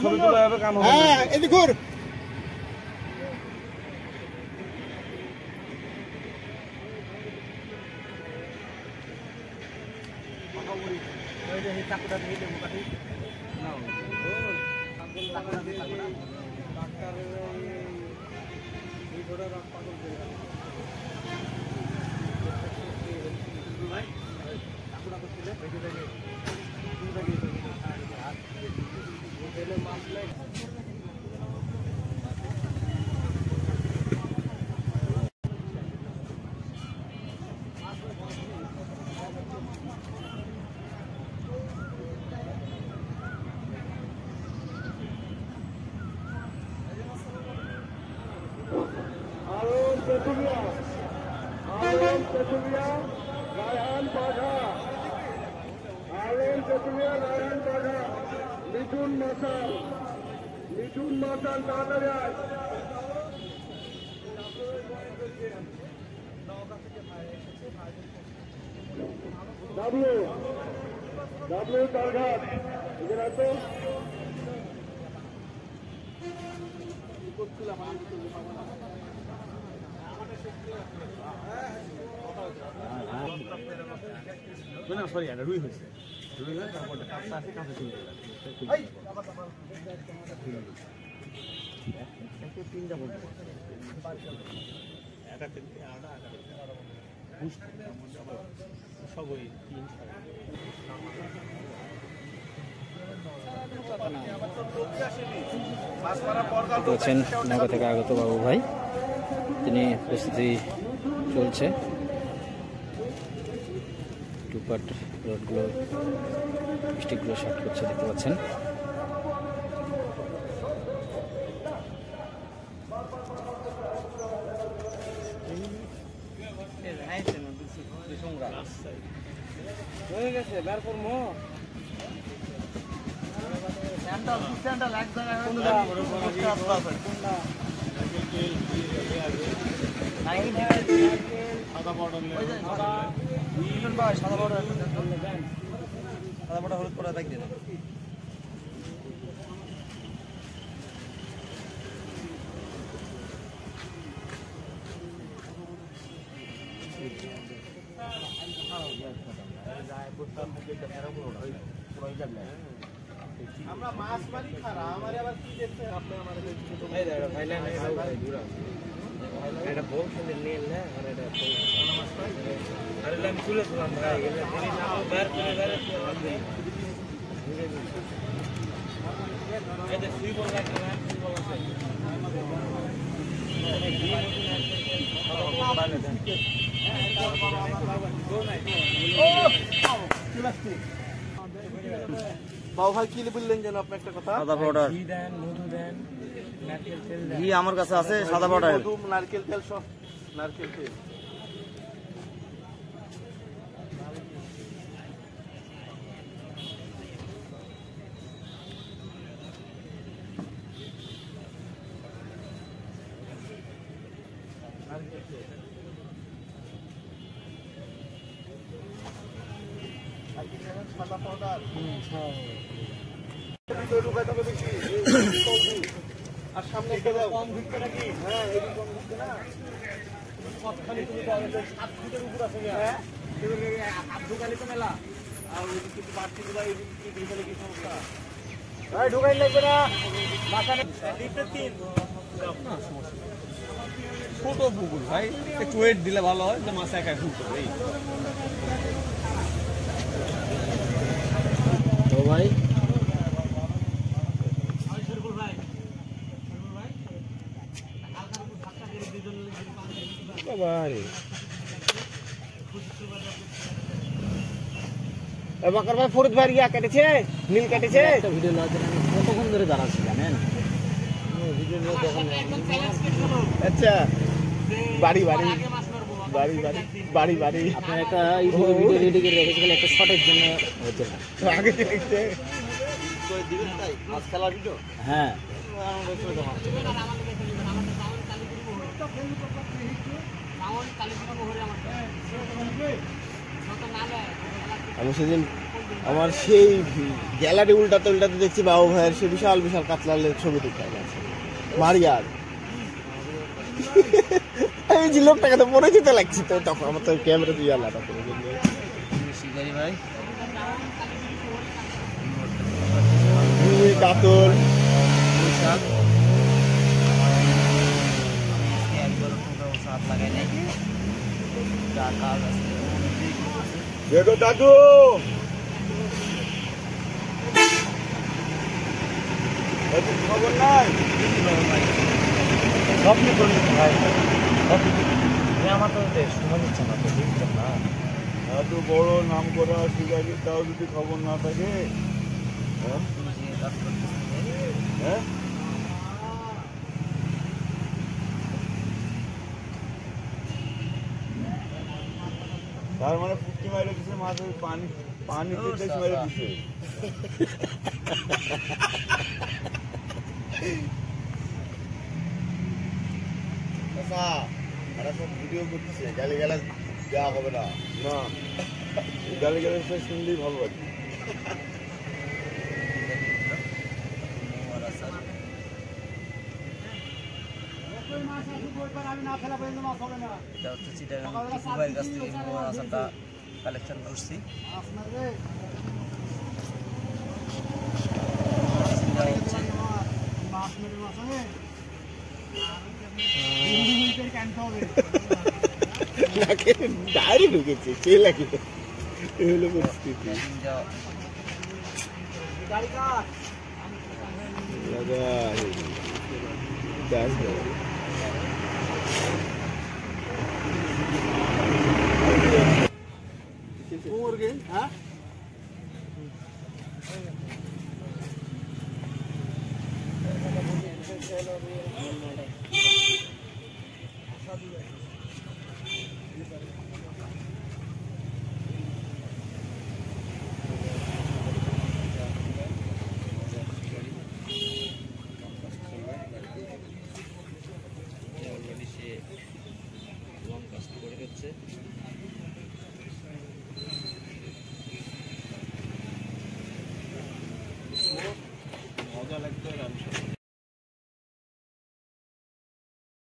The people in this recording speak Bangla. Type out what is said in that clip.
ছবি তোলা হবে কাম হবে। হ্যাঁ এদিক ঘুর। মিঠুন মাসাল তাড়াতাড়ি আয়। ডাব্লিউ তারঘাট এখানে আসো। সরি এটা রুই হয়েছে, রুই হয়ে তারপরে কাঁচা আছে, কাঁচা চলে গেল। তিনটা বলতে সবই তিন বলছেন নৌকা থেকে আগত বাবু ভাই, তিনি প্রস্তুতি চলছে। টুপাট রোডগুলো স্টিকগুলো শর্ট করছে, দেখতে পাচ্ছেন। হয়ে গেছে বের করবো। স্যান্ডাল এক জায়গায় কোনটা সাদা বর্ডার ভাই, সাদা বর্ডার হলুদ পরে দেখ দিন। আমরা মাছ মারি খারা আমারে আবার কি দেখতে আপনি আমারে এই দাও থাইল্যান্ড এটা বল খেলে নেল না আর এটা মাছ পাই আরে আমি তুলে দিলাম ভাই এটা দেরি না বের করে বের করে এই যে সুই বল লাগে না, সুই বল আছে বাবু ভাই কি বললেন যেন আপনি একটা কথা? সাদা পাউডার ঘি দেন, মধু দেন, নারকেল তেল দেন। ঘি আমার কাছে আছে, সাদা পাউডার মধু, নারকেল তেল সব, নারকেল তেল সাদা পাউডার আর সামনে কম ঢুকতে নাকি? হ্যাঁ এদিকে কম ঢুকতে না, কতখানি তুমি 7 ফুটের উপর আছে। হ্যাঁ ঢুকালি তো মেলা আর কিছু বাড়তি গুলা এদিকে ঢুকালে কি সমস্যা? ভাই ঢুকাই লাগবে না, মাথা ডিপে 3 ছোট পুকুর ভাই, একটু ওয়েট দিলে ভালো হয়, যে মাছ একা ঢুকবে। তো ভাই বাকর ভাই ফরিদ ভাই ইয়া কেটেছে, নীল কেটেছে। একটা ভিডিও না দিলে আমি কতক্ষণ ধরে দাঁড়াচ্ছি জানেন? আচ্ছা বাড়ি বাড়ি বাড়ি বাড়ি বাড়ি বাড়ি আপনার একটা ইউটিউবে ভিডিও রেডি করে রেখেছিলেন একটা শটের জন্য, হচ্ছে না আগে দেখতে মাছ খেলার ভিডিও। হ্যাঁ আমি সেদিন আমার সেই গ্যালারি উল্টাতে উল্টাতে দেখছি বাবু ভাইয়ের সে বিশাল বিশাল কাতলালের ছবি দেখতে আছে মারিয়ার। আমি যে লোকটাকে তো পরিচিত লাগছি তো, তখন আমার তো ক্যামেরা দিয়ে আলাদা করে শিকারি ভাই কাতল দেখো দাদু খবর নাই সব করলি ভাই, আমার তো সময় দিচ্ছে না, তো দেখছেন না এত বড় নাম করা শিকারি, তাও যদি খবর না থাকে। হ্যাঁ তার মানে পুটকি মাইরে দিচ্ছে মাছ, পানি পানি মেরে দিচ্ছে। ভিডিও করতেছে, গালি গালাজ দেওয়া হবে না, না গালি গালাজ শুনলেই ভালো লাগে। কালেকশন করছি। ডায়েরি ঢুকেছে সে লাগে, এগুলো পরিস্থিতি হ্যাঁ।